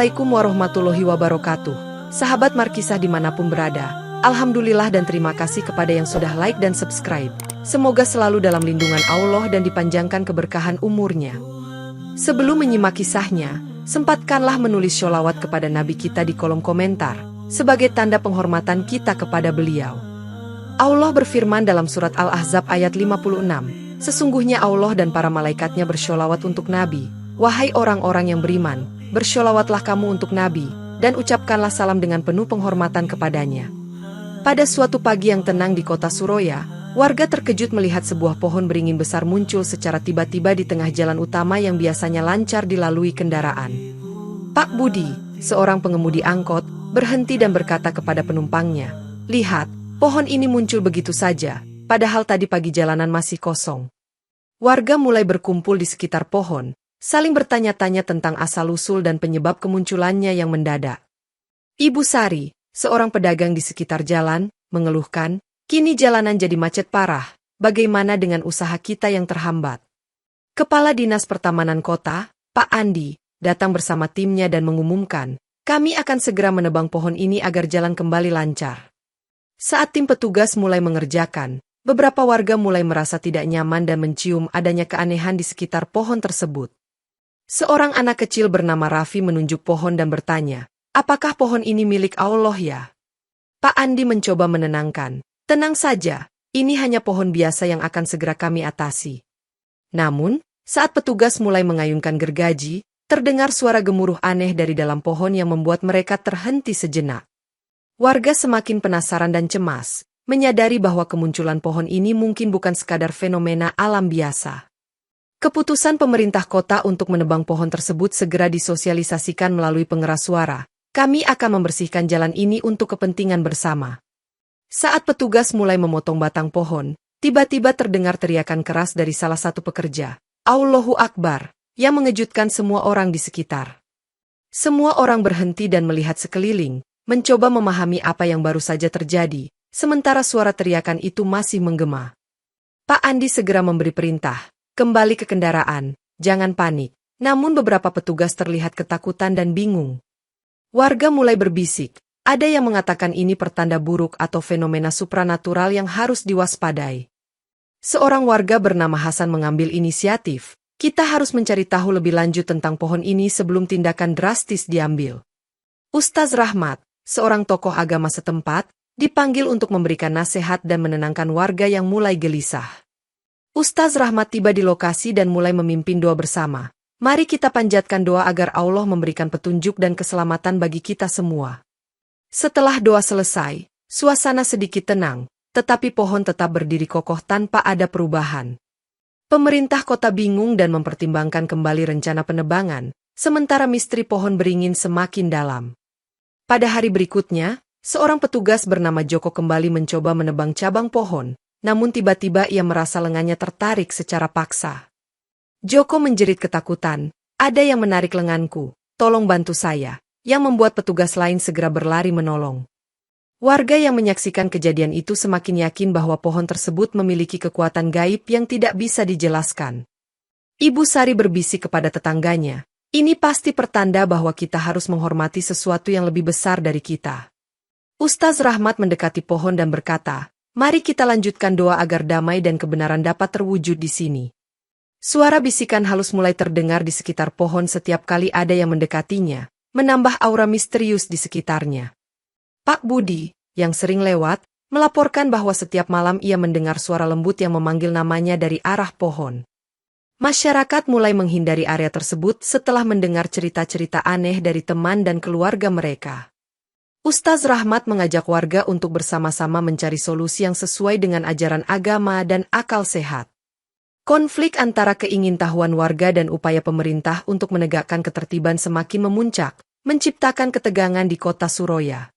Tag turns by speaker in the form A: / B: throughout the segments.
A: Assalamualaikum warahmatullahi wabarakatuh. Sahabat Markisah dimanapun berada, alhamdulillah dan terima kasih kepada yang sudah like dan subscribe. Semoga selalu dalam lindungan Allah dan dipanjangkan keberkahan umurnya. Sebelum menyimak kisahnya, sempatkanlah menulis sholawat kepada Nabi kita di kolom komentar, sebagai tanda penghormatan kita kepada beliau. Allah berfirman dalam surat Al-Ahzab ayat 56, sesungguhnya Allah dan para malaikatnya bersholawat untuk Nabi. Wahai orang-orang yang beriman, bersholawatlah kamu untuk Nabi, dan ucapkanlah salam dengan penuh penghormatan kepadanya. Pada suatu pagi yang tenang di kota Suroya, warga terkejut melihat sebuah pohon beringin besar muncul secara tiba-tiba di tengah jalan utama yang biasanya lancar dilalui kendaraan. Pak Budi, seorang pengemudi angkot, berhenti dan berkata kepada penumpangnya, "Lihat, pohon ini muncul begitu saja, padahal tadi pagi jalanan masih kosong." Warga mulai berkumpul di sekitar pohon, saling bertanya-tanya tentang asal-usul dan penyebab kemunculannya yang mendadak. Ibu Sari, seorang pedagang di sekitar jalan, mengeluhkan, "Kini jalanan jadi macet parah, bagaimana dengan usaha kita yang terhambat?" Kepala Dinas Pertamanan Kota, Pak Andi, datang bersama timnya dan mengumumkan, "Kami akan segera menebang pohon ini agar jalan kembali lancar." Saat tim petugas mulai mengerjakan, beberapa warga mulai merasa tidak nyaman dan mencium adanya keanehan di sekitar pohon tersebut. Seorang anak kecil bernama Raffi menunjuk pohon dan bertanya, "Apakah pohon ini milik Allah ya?" Pak Andi mencoba menenangkan, "Tenang saja, ini hanya pohon biasa yang akan segera kami atasi." Namun, saat petugas mulai mengayunkan gergaji, terdengar suara gemuruh aneh dari dalam pohon yang membuat mereka terhenti sejenak. Warga semakin penasaran dan cemas, menyadari bahwa kemunculan pohon ini mungkin bukan sekadar fenomena alam biasa. Keputusan pemerintah kota untuk menebang pohon tersebut segera disosialisasikan melalui pengeras suara. "Kami akan membersihkan jalan ini untuk kepentingan bersama." Saat petugas mulai memotong batang pohon, tiba-tiba terdengar teriakan keras dari salah satu pekerja, "Allahu Akbar," yang mengejutkan semua orang di sekitar. Semua orang berhenti dan melihat sekeliling, mencoba memahami apa yang baru saja terjadi, sementara suara teriakan itu masih menggema. Pak Andi segera memberi perintah, "Kembali ke kendaraan, jangan panik." Namun beberapa petugas terlihat ketakutan dan bingung. Warga mulai berbisik, ada yang mengatakan ini pertanda buruk atau fenomena supranatural yang harus diwaspadai. Seorang warga bernama Hasan mengambil inisiatif, "Kita harus mencari tahu lebih lanjut tentang pohon ini sebelum tindakan drastis diambil." Ustaz Rahmat, seorang tokoh agama setempat, dipanggil untuk memberikan nasihat dan menenangkan warga yang mulai gelisah. Ustaz Rahmat tiba di lokasi dan mulai memimpin doa bersama. "Mari kita panjatkan doa agar Allah memberikan petunjuk dan keselamatan bagi kita semua." Setelah doa selesai, suasana sedikit tenang, tetapi pohon tetap berdiri kokoh tanpa ada perubahan. Pemerintah kota bingung dan mempertimbangkan kembali rencana penebangan, sementara misteri pohon beringin semakin dalam. Pada hari berikutnya, seorang petugas bernama Joko kembali mencoba menebang cabang pohon, namun tiba-tiba ia merasa lengannya tertarik secara paksa. Joko menjerit ketakutan, "Ada yang menarik lenganku, tolong bantu saya," yang membuat petugas lain segera berlari menolong. Warga yang menyaksikan kejadian itu semakin yakin bahwa pohon tersebut memiliki kekuatan gaib yang tidak bisa dijelaskan. Ibu Sari berbisik kepada tetangganya, "Ini pasti pertanda bahwa kita harus menghormati sesuatu yang lebih besar dari kita." Ustaz Rahmat mendekati pohon dan berkata, "Mari kita lanjutkan doa agar damai dan kebenaran dapat terwujud di sini." Suara bisikan halus mulai terdengar di sekitar pohon setiap kali ada yang mendekatinya, menambah aura misterius di sekitarnya. Pak Budi, yang sering lewat, melaporkan bahwa setiap malam ia mendengar suara lembut yang memanggil namanya dari arah pohon. Masyarakat mulai menghindari area tersebut setelah mendengar cerita-cerita aneh dari teman dan keluarga mereka. Ustaz Rahmat mengajak warga untuk bersama-sama mencari solusi yang sesuai dengan ajaran agama dan akal sehat. Konflik antara keingintahuan warga dan upaya pemerintah untuk menegakkan ketertiban semakin memuncak, menciptakan ketegangan di kota Suroya.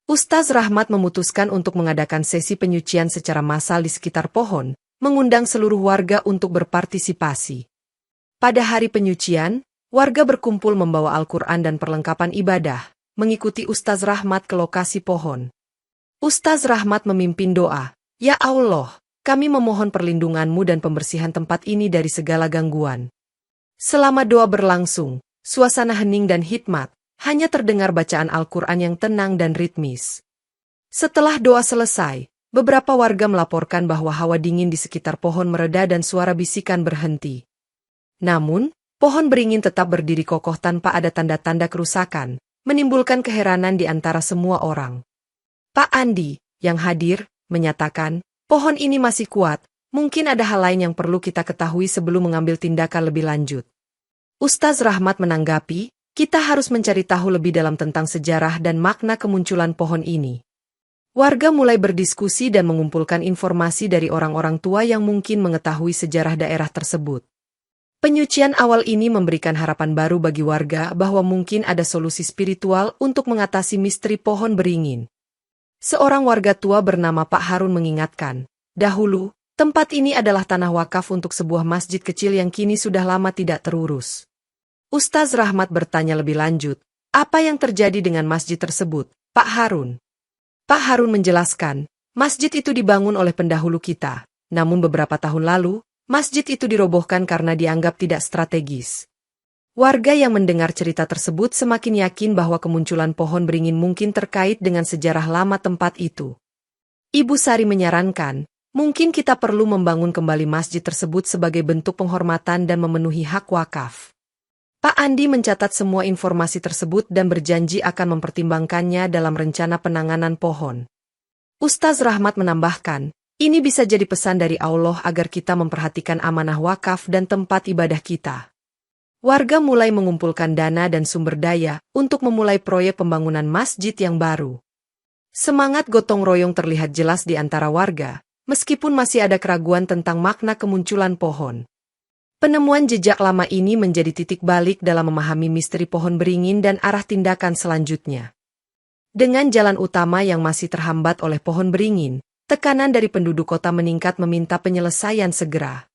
A: Ustaz Rahmat memutuskan untuk mengadakan sesi penyucian secara massal di sekitar pohon, mengundang seluruh warga untuk berpartisipasi. Pada hari penyucian, warga berkumpul membawa Al-Quran dan perlengkapan ibadah, mengikuti Ustaz Rahmat ke lokasi pohon. Ustaz Rahmat memimpin doa, "Ya Allah, kami memohon perlindungan-Mu dan pembersihan tempat ini dari segala gangguan." Selama doa berlangsung, suasana hening dan hikmat, hanya terdengar bacaan Al-Quran yang tenang dan ritmis. Setelah doa selesai, beberapa warga melaporkan bahwa hawa dingin di sekitar pohon mereda dan suara bisikan berhenti. Namun, pohon beringin tetap berdiri kokoh tanpa ada tanda-tanda kerusakan, menimbulkan keheranan di antara semua orang. Pak Andi, yang hadir, menyatakan, pohon ini masih kuat, mungkin ada hal lain yang perlu kita ketahui sebelum mengambil tindakan lebih lanjut. Ustaz Rahmat menanggapi, kita harus mencari tahu lebih dalam tentang sejarah dan makna kemunculan pohon ini. Warga mulai berdiskusi dan mengumpulkan informasi dari orang-orang tua yang mungkin mengetahui sejarah daerah tersebut. Penyucian awal ini memberikan harapan baru bagi warga bahwa mungkin ada solusi spiritual untuk mengatasi misteri pohon beringin. Seorang warga tua bernama Pak Harun mengingatkan, dahulu, tempat ini adalah tanah wakaf untuk sebuah masjid kecil yang kini sudah lama tidak terurus. Ustaz Rahmat bertanya lebih lanjut, apa yang terjadi dengan masjid tersebut, Pak Harun? Pak Harun menjelaskan, masjid itu dibangun oleh pendahulu kita, namun beberapa tahun lalu, masjid itu dirobohkan karena dianggap tidak strategis. Warga yang mendengar cerita tersebut semakin yakin bahwa kemunculan pohon beringin mungkin terkait dengan sejarah lama tempat itu. Ibu Sari menyarankan, mungkin kita perlu membangun kembali masjid tersebut sebagai bentuk penghormatan dan memenuhi hak wakaf. Pak Andi mencatat semua informasi tersebut dan berjanji akan mempertimbangkannya dalam rencana penanganan pohon. Ustaz Rahmat menambahkan, ini bisa jadi pesan dari Allah agar kita memperhatikan amanah wakaf dan tempat ibadah kita. Warga mulai mengumpulkan dana dan sumber daya untuk memulai proyek pembangunan masjid yang baru. Semangat gotong royong terlihat jelas di antara warga, meskipun masih ada keraguan tentang makna kemunculan pohon. Penemuan jejak lama ini menjadi titik balik dalam memahami misteri pohon beringin dan arah tindakan selanjutnya. Dengan jalan utama yang masih terhambat oleh pohon beringin, tekanan dari penduduk kota meningkat meminta penyelesaian segera.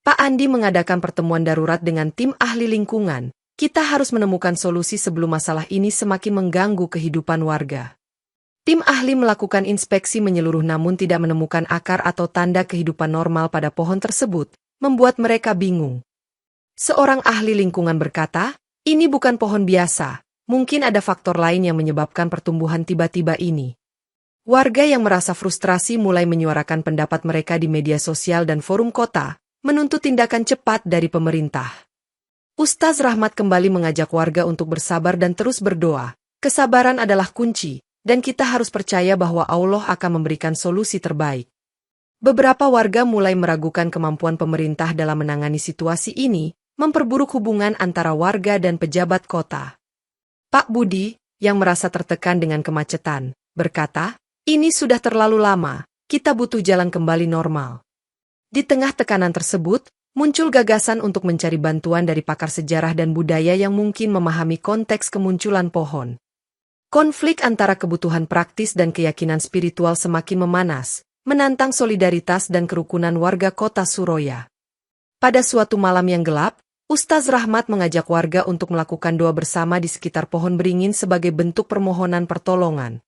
A: Pak Andi mengadakan pertemuan darurat dengan tim ahli lingkungan. Kita harus menemukan solusi sebelum masalah ini semakin mengganggu kehidupan warga. Tim ahli melakukan inspeksi menyeluruh namun tidak menemukan akar atau tanda kehidupan normal pada pohon tersebut, membuat mereka bingung. Seorang ahli lingkungan berkata, ini bukan pohon biasa, mungkin ada faktor lain yang menyebabkan pertumbuhan tiba-tiba ini. Warga yang merasa frustrasi mulai menyuarakan pendapat mereka di media sosial dan forum kota, menuntut tindakan cepat dari pemerintah. Ustaz Rahmat kembali mengajak warga untuk bersabar dan terus berdoa. Kesabaran adalah kunci, dan kita harus percaya bahwa Allah akan memberikan solusi terbaik. Beberapa warga mulai meragukan kemampuan pemerintah dalam menangani situasi ini, memperburuk hubungan antara warga dan pejabat kota. Pak Budi, yang merasa tertekan dengan kemacetan, berkata, ini sudah terlalu lama, kita butuh jalan kembali normal. Di tengah tekanan tersebut, muncul gagasan untuk mencari bantuan dari pakar sejarah dan budaya yang mungkin memahami konteks kemunculan pohon. Konflik antara kebutuhan praktis dan keyakinan spiritual semakin memanas, menantang solidaritas dan kerukunan warga kota Suroya. Pada suatu malam yang gelap, Ustaz Rahmat mengajak warga untuk melakukan doa bersama di sekitar pohon beringin sebagai bentuk permohonan pertolongan.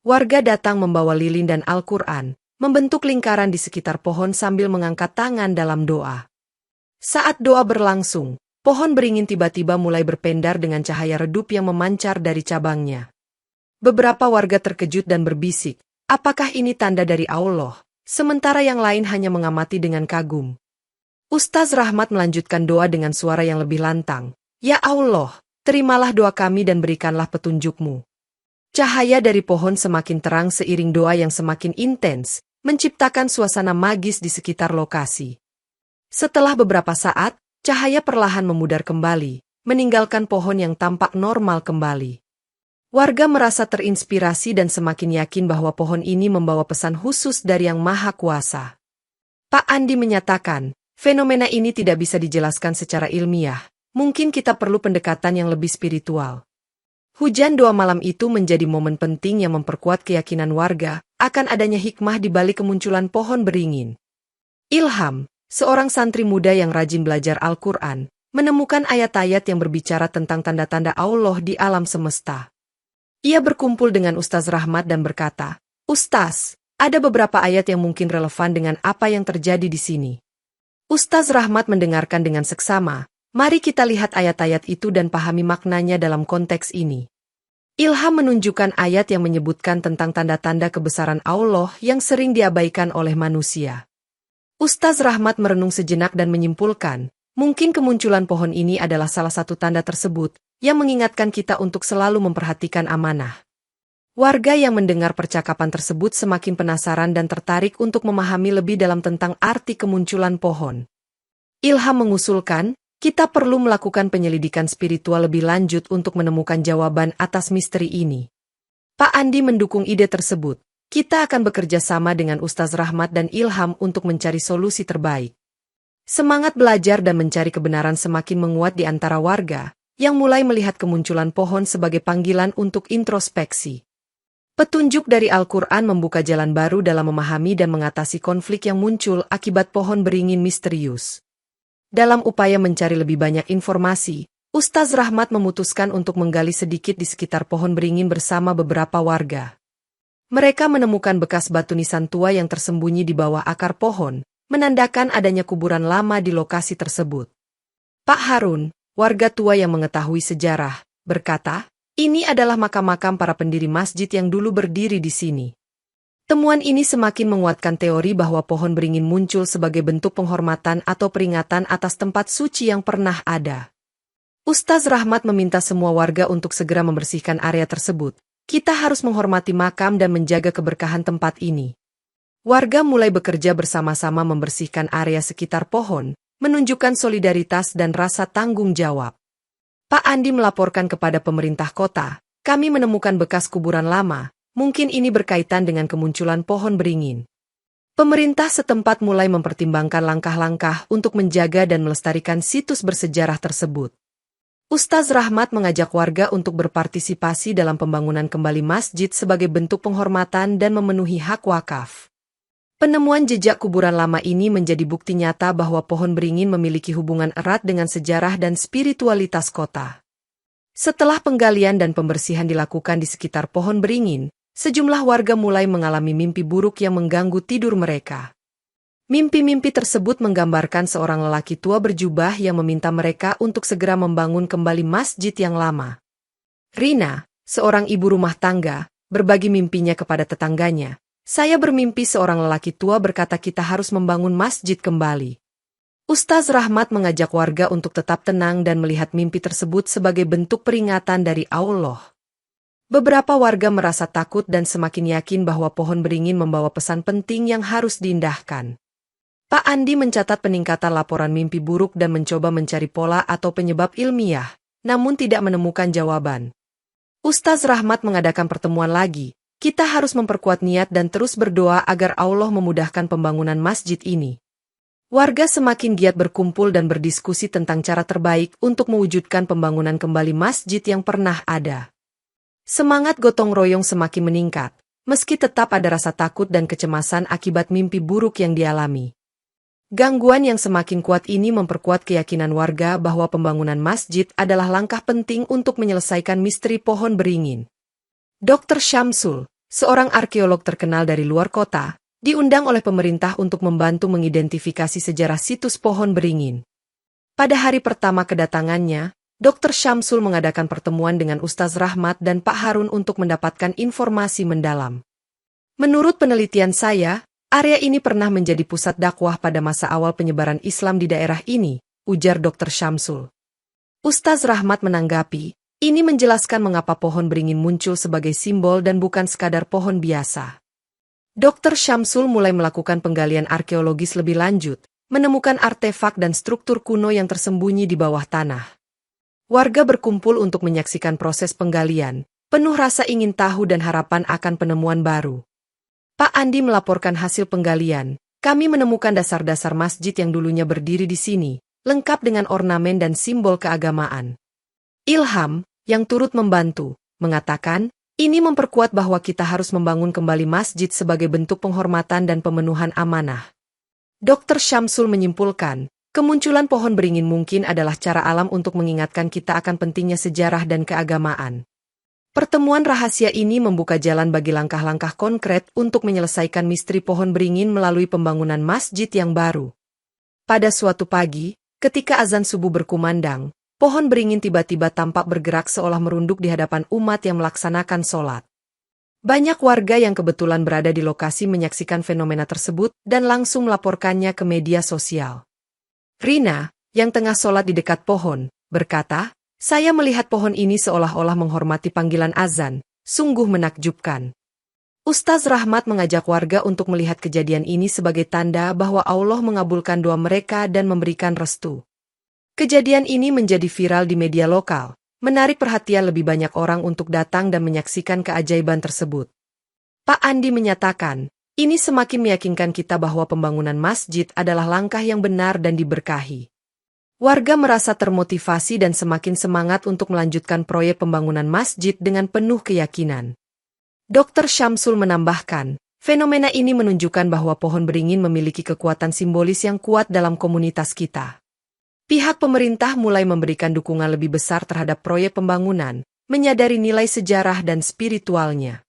A: Warga datang membawa lilin dan Al-Quran, membentuk lingkaran di sekitar pohon sambil mengangkat tangan dalam doa. Saat doa berlangsung, pohon beringin tiba-tiba mulai berpendar dengan cahaya redup yang memancar dari cabangnya. Beberapa warga terkejut dan berbisik, apakah ini tanda dari Allah? Sementara yang lain hanya mengamati dengan kagum. Ustaz Rahmat melanjutkan doa dengan suara yang lebih lantang. Ya Allah, terimalah doa kami dan berikanlah petunjuk-Mu. Cahaya dari pohon semakin terang seiring doa yang semakin intens, menciptakan suasana magis di sekitar lokasi. Setelah beberapa saat, cahaya perlahan memudar kembali, meninggalkan pohon yang tampak normal kembali. Warga merasa terinspirasi dan semakin yakin bahwa pohon ini membawa pesan khusus dari Yang Maha Kuasa. Pak Andi menyatakan, fenomena ini tidak bisa dijelaskan secara ilmiah, mungkin kita perlu pendekatan yang lebih spiritual. Hujan doa malam itu menjadi momen penting yang memperkuat keyakinan warga akan adanya hikmah di balik kemunculan pohon beringin. Ilham, seorang santri muda yang rajin belajar Al-Quran, menemukan ayat-ayat yang berbicara tentang tanda-tanda Allah di alam semesta. Ia berkumpul dengan Ustaz Rahmat dan berkata, Ustaz, ada beberapa ayat yang mungkin relevan dengan apa yang terjadi di sini. Ustaz Rahmat mendengarkan dengan seksama, Mari kita lihat ayat-ayat itu dan pahami maknanya dalam konteks ini. Ilham menunjukkan ayat yang menyebutkan tentang tanda-tanda kebesaran Allah yang sering diabaikan oleh manusia. Ustaz Rahmat merenung sejenak dan menyimpulkan, mungkin kemunculan pohon ini adalah salah satu tanda tersebut, yang mengingatkan kita untuk selalu memperhatikan amanah. Warga yang mendengar percakapan tersebut semakin penasaran dan tertarik untuk memahami lebih dalam tentang arti kemunculan pohon. Ilham mengusulkan, kita perlu melakukan penyelidikan spiritual lebih lanjut untuk menemukan jawaban atas misteri ini. Pak Andi mendukung ide tersebut. Kita akan bekerja sama dengan Ustaz Rahmat dan Ilham untuk mencari solusi terbaik. Semangat belajar dan mencari kebenaran semakin menguat di antara warga, yang mulai melihat kemunculan pohon sebagai panggilan untuk introspeksi. Petunjuk dari Al-Quran membuka jalan baru dalam memahami dan mengatasi konflik yang muncul akibat pohon beringin misterius. Dalam upaya mencari lebih banyak informasi, Ustaz Rahmat memutuskan untuk menggali sedikit di sekitar pohon beringin bersama beberapa warga. Mereka menemukan bekas batu nisan tua yang tersembunyi di bawah akar pohon, menandakan adanya kuburan lama di lokasi tersebut. Pak Harun, warga tua yang mengetahui sejarah, berkata, ini adalah makam-makam para pendiri masjid yang dulu berdiri di sini. Temuan ini semakin menguatkan teori bahwa pohon beringin muncul sebagai bentuk penghormatan atau peringatan atas tempat suci yang pernah ada. Ustaz Rahmat meminta semua warga untuk segera membersihkan area tersebut. Kita harus menghormati makam dan menjaga keberkahan tempat ini. Warga mulai bekerja bersama-sama membersihkan area sekitar pohon, menunjukkan solidaritas dan rasa tanggung jawab. Pak Andi melaporkan kepada pemerintah kota, kami menemukan bekas kuburan lama, mungkin ini berkaitan dengan kemunculan pohon beringin. Pemerintah setempat mulai mempertimbangkan langkah-langkah untuk menjaga dan melestarikan situs bersejarah tersebut. Ustaz Rahmat mengajak warga untuk berpartisipasi dalam pembangunan kembali masjid sebagai bentuk penghormatan dan memenuhi hak wakaf. Penemuan jejak kuburan lama ini menjadi bukti nyata bahwa pohon beringin memiliki hubungan erat dengan sejarah dan spiritualitas kota. Setelah penggalian dan pembersihan dilakukan di sekitar pohon beringin, sejumlah warga mulai mengalami mimpi buruk yang mengganggu tidur mereka. Mimpi-mimpi tersebut menggambarkan seorang lelaki tua berjubah yang meminta mereka untuk segera membangun kembali masjid yang lama. Rina, seorang ibu rumah tangga, berbagi mimpinya kepada tetangganya. Saya bermimpi seorang lelaki tua berkata kita harus membangun masjid kembali. Ustaz Rahmat mengajak warga untuk tetap tenang dan melihat mimpi tersebut sebagai bentuk peringatan dari Allah. Beberapa warga merasa takut dan semakin yakin bahwa pohon beringin membawa pesan penting yang harus diindahkan. Pak Andi mencatat peningkatan laporan mimpi buruk dan mencoba mencari pola atau penyebab ilmiah, namun tidak menemukan jawaban. Ustaz Rahmat mengadakan pertemuan lagi. Kita harus memperkuat niat dan terus berdoa agar Allah memudahkan pembangunan masjid ini. Warga semakin giat berkumpul dan berdiskusi tentang cara terbaik untuk mewujudkan pembangunan kembali masjid yang pernah ada. Semangat gotong royong semakin meningkat, meski tetap ada rasa takut dan kecemasan akibat mimpi buruk yang dialami. Gangguan yang semakin kuat ini memperkuat keyakinan warga bahwa pembangunan masjid adalah langkah penting untuk menyelesaikan misteri pohon beringin. Dr. Syamsul, seorang arkeolog terkenal dari luar kota, diundang oleh pemerintah untuk membantu mengidentifikasi sejarah situs pohon beringin. Pada hari pertama kedatangannya, Dr. Syamsul mengadakan pertemuan dengan Ustaz Rahmat dan Pak Harun untuk mendapatkan informasi mendalam. Menurut penelitian saya, area ini pernah menjadi pusat dakwah pada masa awal penyebaran Islam di daerah ini, ujar Dr. Syamsul. Ustaz Rahmat menanggapi, ini menjelaskan mengapa pohon beringin muncul sebagai simbol dan bukan sekadar pohon biasa. Dr. Syamsul mulai melakukan penggalian arkeologis lebih lanjut, menemukan artefak dan struktur kuno yang tersembunyi di bawah tanah. Warga berkumpul untuk menyaksikan proses penggalian, penuh rasa ingin tahu dan harapan akan penemuan baru. Pak Andi melaporkan hasil penggalian, kami menemukan dasar-dasar masjid yang dulunya berdiri di sini, lengkap dengan ornamen dan simbol keagamaan. Ilham, yang turut membantu, mengatakan, ini memperkuat bahwa kita harus membangun kembali masjid sebagai bentuk penghormatan dan pemenuhan amanah. Dr. Syamsul menyimpulkan, kemunculan pohon beringin mungkin adalah cara alam untuk mengingatkan kita akan pentingnya sejarah dan keagamaan. Pertemuan rahasia ini membuka jalan bagi langkah-langkah konkret untuk menyelesaikan misteri pohon beringin melalui pembangunan masjid yang baru. Pada suatu pagi, Ketika azan subuh berkumandang, pohon beringin tiba-tiba tampak bergerak seolah merunduk di hadapan umat yang melaksanakan sholat. Banyak warga yang kebetulan berada di lokasi menyaksikan fenomena tersebut dan langsung melaporkannya ke media sosial. Rina, yang tengah sholat di dekat pohon, berkata, "Saya melihat pohon ini seolah-olah menghormati panggilan azan, sungguh menakjubkan." Ustaz Rahmat mengajak warga untuk melihat kejadian ini sebagai tanda bahwa Allah mengabulkan doa mereka dan memberikan restu. Kejadian ini menjadi viral di media lokal, menarik perhatian lebih banyak orang untuk datang dan menyaksikan keajaiban tersebut. Pak Andi menyatakan, ini semakin meyakinkan kita bahwa pembangunan masjid adalah langkah yang benar dan diberkahi. Warga merasa termotivasi dan semakin semangat untuk melanjutkan proyek pembangunan masjid dengan penuh keyakinan. Dr. Syamsul menambahkan, fenomena ini menunjukkan bahwa pohon beringin memiliki kekuatan simbolis yang kuat dalam komunitas kita. Pihak pemerintah mulai memberikan dukungan lebih besar terhadap proyek pembangunan, menyadari nilai sejarah dan spiritualnya.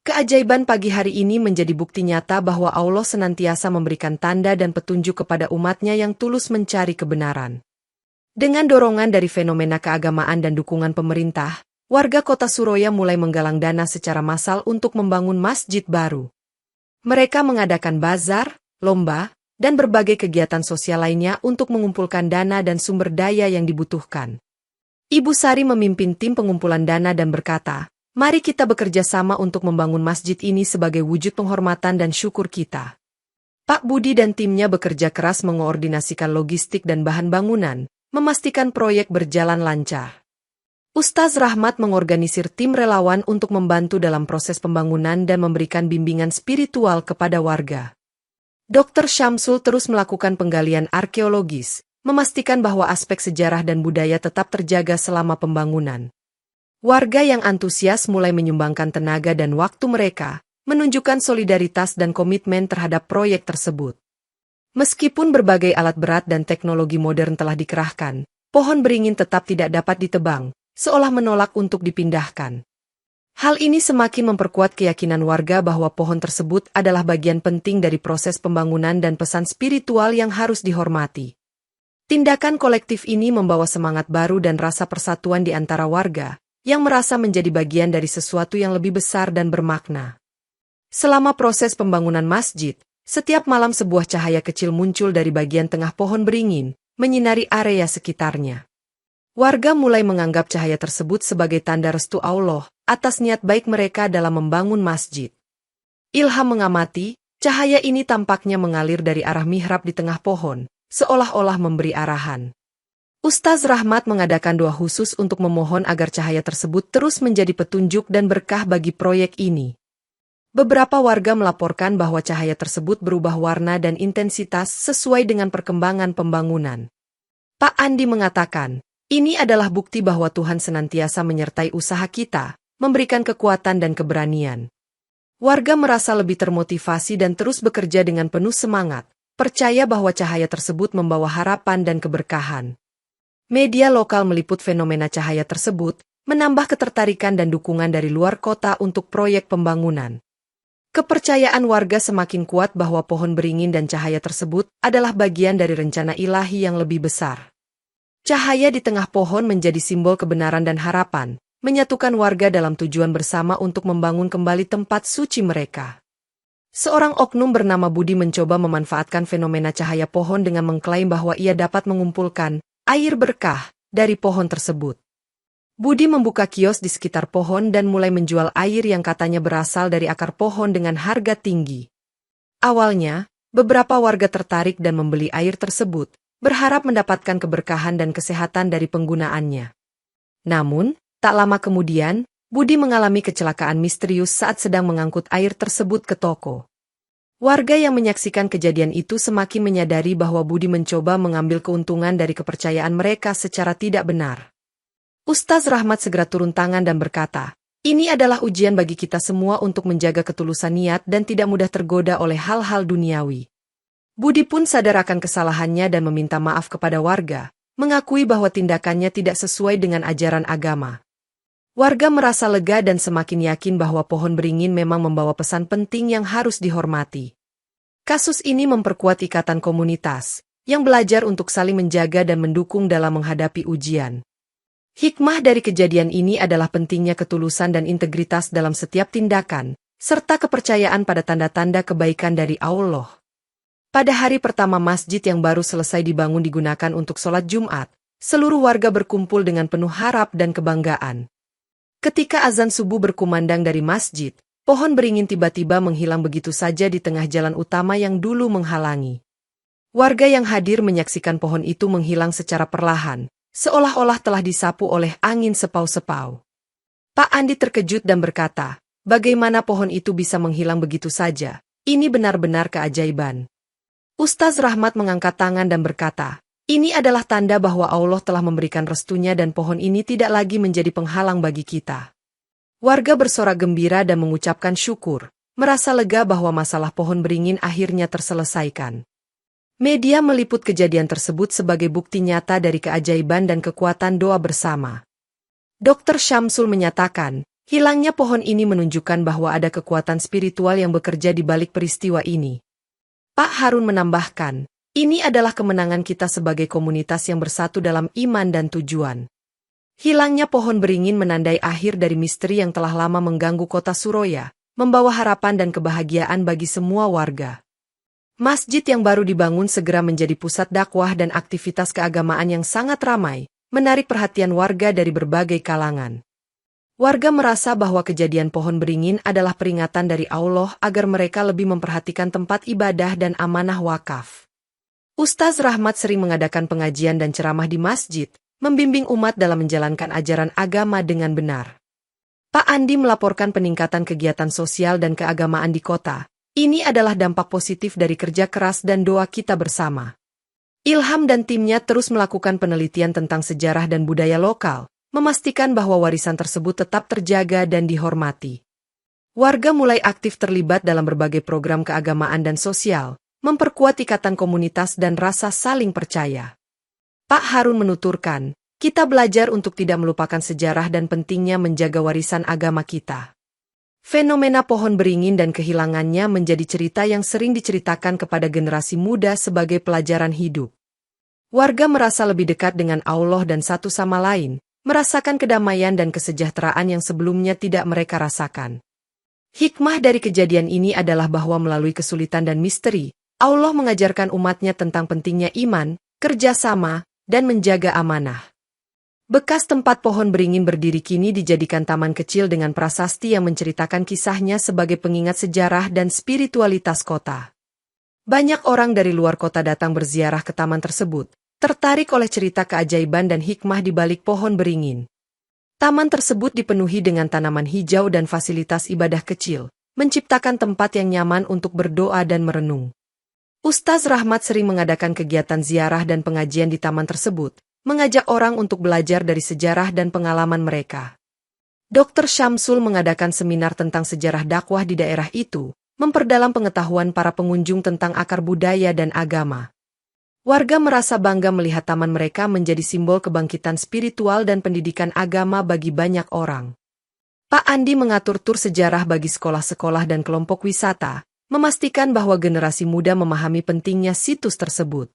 A: Keajaiban pagi hari ini menjadi bukti nyata bahwa Allah senantiasa memberikan tanda dan petunjuk kepada umatnya yang tulus mencari kebenaran. Dengan dorongan dari fenomena keagamaan dan dukungan pemerintah, warga kota Suroya mulai menggalang dana secara massal untuk membangun masjid baru. Mereka mengadakan bazar, lomba, dan berbagai kegiatan sosial lainnya untuk mengumpulkan dana dan sumber daya yang dibutuhkan. Ibu Sari memimpin tim pengumpulan dana dan berkata, "Mari kita bekerja sama untuk membangun masjid ini sebagai wujud penghormatan dan syukur kita." Pak Budi dan timnya bekerja keras mengoordinasikan logistik dan bahan bangunan, memastikan proyek berjalan lancar. Ustaz Rahmat mengorganisir tim relawan untuk membantu dalam proses pembangunan dan memberikan bimbingan spiritual kepada warga. Dr. Syamsul terus melakukan penggalian arkeologis, memastikan bahwa aspek sejarah dan budaya tetap terjaga selama pembangunan. Warga yang antusias mulai menyumbangkan tenaga dan waktu mereka, menunjukkan solidaritas dan komitmen terhadap proyek tersebut. Meskipun berbagai alat berat dan teknologi modern telah dikerahkan, pohon beringin tetap tidak dapat ditebang, seolah menolak untuk dipindahkan. Hal ini semakin memperkuat keyakinan warga bahwa pohon tersebut adalah bagian penting dari proses pembangunan dan pesan spiritual yang harus dihormati. Tindakan kolektif ini membawa semangat baru dan rasa persatuan di antara warga, yang merasa menjadi bagian dari sesuatu yang lebih besar dan bermakna. Selama proses pembangunan masjid, setiap malam sebuah cahaya kecil muncul dari bagian tengah pohon beringin, menyinari area sekitarnya. Warga mulai menganggap cahaya tersebut sebagai tanda restu Allah atas niat baik mereka dalam membangun masjid. Ilham mengamati, cahaya ini tampaknya mengalir dari arah mihrab di tengah pohon, seolah-olah memberi arahan. Ustaz Rahmat mengadakan doa khusus untuk memohon agar cahaya tersebut terus menjadi petunjuk dan berkah bagi proyek ini. Beberapa warga melaporkan bahwa cahaya tersebut berubah warna dan intensitas sesuai dengan perkembangan pembangunan. Pak Andi mengatakan, ini adalah bukti bahwa Tuhan senantiasa menyertai usaha kita, memberikan kekuatan dan keberanian. Warga merasa lebih termotivasi dan terus bekerja dengan penuh semangat, percaya bahwa cahaya tersebut membawa harapan dan keberkahan. Media lokal meliput fenomena cahaya tersebut, menambah ketertarikan dan dukungan dari luar kota untuk proyek pembangunan. Kepercayaan warga semakin kuat bahwa pohon beringin dan cahaya tersebut adalah bagian dari rencana ilahi yang lebih besar. Cahaya di tengah pohon menjadi simbol kebenaran dan harapan, menyatukan warga dalam tujuan bersama untuk membangun kembali tempat suci mereka. Seorang oknum bernama Budi mencoba memanfaatkan fenomena cahaya pohon dengan mengklaim bahwa ia dapat mengumpulkan air berkah dari pohon tersebut. Budi membuka kios di sekitar pohon dan mulai menjual air yang katanya berasal dari akar pohon dengan harga tinggi. Awalnya, beberapa warga tertarik dan membeli air tersebut, berharap mendapatkan keberkahan dan kesehatan dari penggunaannya. Namun, tak lama kemudian, Budi mengalami kecelakaan misterius saat sedang mengangkut air tersebut ke toko. Warga yang menyaksikan kejadian itu semakin menyadari bahwa Budi mencoba mengambil keuntungan dari kepercayaan mereka secara tidak benar. Ustaz Rahmat segera turun tangan dan berkata, "Ini adalah ujian bagi kita semua untuk menjaga ketulusan niat dan tidak mudah tergoda oleh hal-hal duniawi." Budi pun sadar akan kesalahannya dan meminta maaf kepada warga, mengakui bahwa tindakannya tidak sesuai dengan ajaran agama. Warga merasa lega dan semakin yakin bahwa pohon beringin memang membawa pesan penting yang harus dihormati. Kasus ini memperkuat ikatan komunitas, yang belajar untuk saling menjaga dan mendukung dalam menghadapi ujian. Hikmah dari kejadian ini adalah pentingnya ketulusan dan integritas dalam setiap tindakan, serta kepercayaan pada tanda-tanda kebaikan dari Allah. Pada hari pertama masjid yang baru selesai dibangun digunakan untuk sholat Jumat, seluruh warga berkumpul dengan penuh harap dan kebanggaan. Ketika azan subuh berkumandang dari masjid, pohon beringin tiba-tiba menghilang begitu saja di tengah jalan utama yang dulu menghalangi. Warga yang hadir menyaksikan pohon itu menghilang secara perlahan, seolah-olah telah disapu oleh angin sepau-sepau. Pak Andi terkejut dan berkata, "Bagaimana pohon itu bisa menghilang begitu saja? Ini benar-benar keajaiban." Ustaz Rahmat mengangkat tangan dan berkata, "Ini adalah tanda bahwa Allah telah memberikan restunya dan pohon ini tidak lagi menjadi penghalang bagi kita." Warga bersorak gembira dan mengucapkan syukur, merasa lega bahwa masalah pohon beringin akhirnya terselesaikan. Media meliput kejadian tersebut sebagai bukti nyata dari keajaiban dan kekuatan doa bersama. Dr. Syamsul menyatakan, hilangnya pohon ini menunjukkan bahwa ada kekuatan spiritual yang bekerja di balik peristiwa ini. Pak Harun menambahkan, ini adalah kemenangan kita sebagai komunitas yang bersatu dalam iman dan tujuan. Hilangnya pohon beringin menandai akhir dari misteri yang telah lama mengganggu kota Suraya, membawa harapan dan kebahagiaan bagi semua warga. Masjid yang baru dibangun segera menjadi pusat dakwah dan aktivitas keagamaan yang sangat ramai, menarik perhatian warga dari berbagai kalangan. Warga merasa bahwa kejadian pohon beringin adalah peringatan dari Allah agar mereka lebih memperhatikan tempat ibadah dan amanah wakaf. Ustaz Rahmat sering mengadakan pengajian dan ceramah di masjid, membimbing umat dalam menjalankan ajaran agama dengan benar. Pak Andi melaporkan peningkatan kegiatan sosial dan keagamaan di kota. Ini adalah dampak positif dari kerja keras dan doa kita bersama. Ilham dan timnya terus melakukan penelitian tentang sejarah dan budaya lokal, memastikan bahwa warisan tersebut tetap terjaga dan dihormati. Warga mulai aktif terlibat dalam berbagai program keagamaan dan sosial, memperkuat ikatan komunitas dan rasa saling percaya. Pak Harun menuturkan, kita belajar untuk tidak melupakan sejarah dan pentingnya menjaga warisan agama kita. Fenomena pohon beringin dan kehilangannya menjadi cerita yang sering diceritakan kepada generasi muda sebagai pelajaran hidup. Warga merasa lebih dekat dengan Allah dan satu sama lain, merasakan kedamaian dan kesejahteraan yang sebelumnya tidak mereka rasakan. Hikmah dari kejadian ini adalah bahwa melalui kesulitan dan misteri, Allah mengajarkan umatnya tentang pentingnya iman, kerjasama, dan menjaga amanah. Bekas tempat pohon beringin berdiri kini dijadikan taman kecil dengan prasasti yang menceritakan kisahnya sebagai pengingat sejarah dan spiritualitas kota. Banyak orang dari luar kota datang berziarah ke taman tersebut, tertarik oleh cerita keajaiban dan hikmah di balik pohon beringin. Taman tersebut dipenuhi dengan tanaman hijau dan fasilitas ibadah kecil, menciptakan tempat yang nyaman untuk berdoa dan merenung. Ustaz Rahmat sering mengadakan kegiatan ziarah dan pengajian di taman tersebut, mengajak orang untuk belajar dari sejarah dan pengalaman mereka. Dr. Syamsul mengadakan seminar tentang sejarah dakwah di daerah itu, memperdalam pengetahuan para pengunjung tentang akar budaya dan agama. Warga merasa bangga melihat taman mereka menjadi simbol kebangkitan spiritual dan pendidikan agama bagi banyak orang. Pak Andi mengatur tur sejarah bagi sekolah-sekolah dan kelompok wisata, memastikan bahwa generasi muda memahami pentingnya situs tersebut.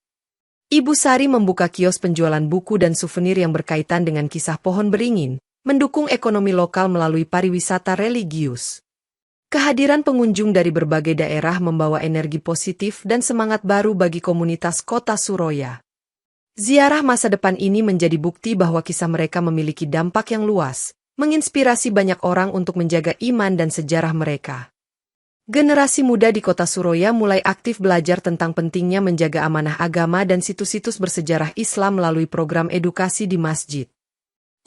A: Ibu Sari membuka kios penjualan buku dan souvenir yang berkaitan dengan kisah pohon beringin, mendukung ekonomi lokal melalui pariwisata religius. Kehadiran pengunjung dari berbagai daerah membawa energi positif dan semangat baru bagi komunitas kota Suraya. Ziarah masa depan ini menjadi bukti bahwa kisah mereka memiliki dampak yang luas, menginspirasi banyak orang untuk menjaga iman dan sejarah mereka. Generasi muda di kota Suraya mulai aktif belajar tentang pentingnya menjaga amanah agama dan situs-situs bersejarah Islam melalui program edukasi di masjid.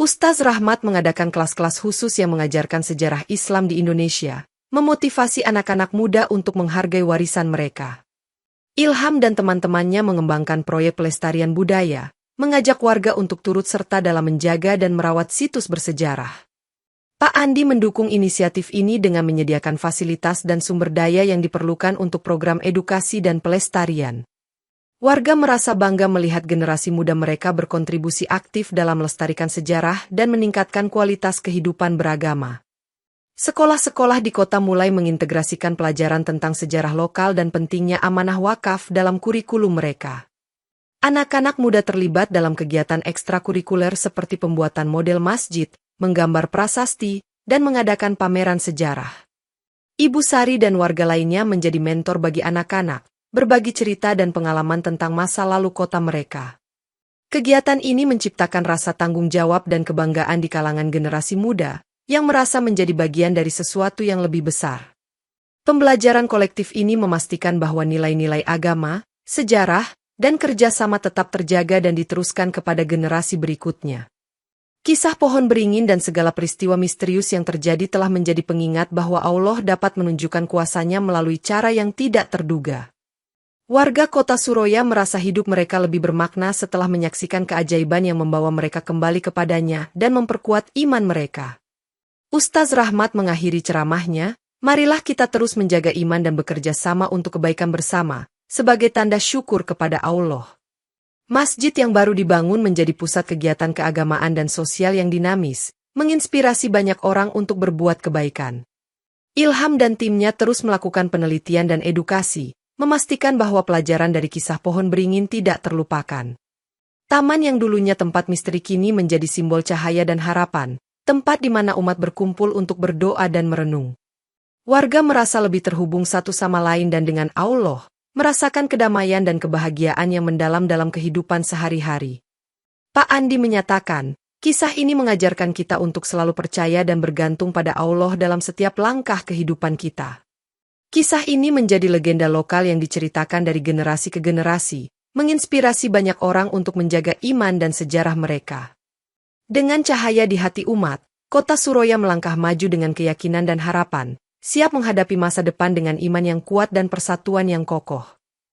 A: Ustaz Rahmat mengadakan kelas-kelas khusus yang mengajarkan sejarah Islam di Indonesia, memotivasi anak-anak muda untuk menghargai warisan mereka. Ilham dan teman-temannya mengembangkan proyek pelestarian budaya, mengajak warga untuk turut serta dalam menjaga dan merawat situs bersejarah. Pak Andi mendukung inisiatif ini dengan menyediakan fasilitas dan sumber daya yang diperlukan untuk program edukasi dan pelestarian. Warga merasa bangga melihat generasi muda mereka berkontribusi aktif dalam melestarikan sejarah dan meningkatkan kualitas kehidupan beragama. Sekolah-sekolah di kota mulai mengintegrasikan pelajaran tentang sejarah lokal dan pentingnya amanah wakaf dalam kurikulum mereka. Anak-anak muda terlibat dalam kegiatan ekstrakurikuler seperti pembuatan model masjid, menggambar prasasti, dan mengadakan pameran sejarah. Ibu Sari dan warga lainnya menjadi mentor bagi anak-anak, berbagi cerita dan pengalaman tentang masa lalu kota mereka. Kegiatan ini menciptakan rasa tanggung jawab dan kebanggaan di kalangan generasi muda, yang merasa menjadi bagian dari sesuatu yang lebih besar. Pembelajaran kolektif ini memastikan bahwa nilai-nilai agama, sejarah, dan kerjasama tetap terjaga dan diteruskan kepada generasi berikutnya. Kisah pohon beringin dan segala peristiwa misterius yang terjadi telah menjadi pengingat bahwa Allah dapat menunjukkan kuasa-Nya melalui cara yang tidak terduga. Warga kota Suroya merasa hidup mereka lebih bermakna setelah menyaksikan keajaiban yang membawa mereka kembali kepadanya dan memperkuat iman mereka. Ustaz Rahmat mengakhiri ceramahnya, marilah kita terus menjaga iman dan bekerja sama untuk kebaikan bersama, sebagai tanda syukur kepada Allah. Masjid yang baru dibangun menjadi pusat kegiatan keagamaan dan sosial yang dinamis, menginspirasi banyak orang untuk berbuat kebaikan. Ilham dan timnya terus melakukan penelitian dan edukasi, memastikan bahwa pelajaran dari kisah pohon beringin tidak terlupakan. Taman yang dulunya tempat misteri kini menjadi simbol cahaya dan harapan, tempat di mana umat berkumpul untuk berdoa dan merenung. Warga merasa lebih terhubung satu sama lain dan dengan Allah, merasakan kedamaian dan kebahagiaan yang mendalam dalam kehidupan sehari-hari. Pak Andi menyatakan, kisah ini mengajarkan kita untuk selalu percaya dan bergantung pada Allah dalam setiap langkah kehidupan kita. Kisah ini menjadi legenda lokal yang diceritakan dari generasi ke generasi, menginspirasi banyak orang untuk menjaga iman dan sejarah mereka. Dengan cahaya di hati umat, kota Suroya melangkah maju dengan keyakinan dan harapan, siap menghadapi masa depan dengan iman yang kuat dan persatuan yang kokoh.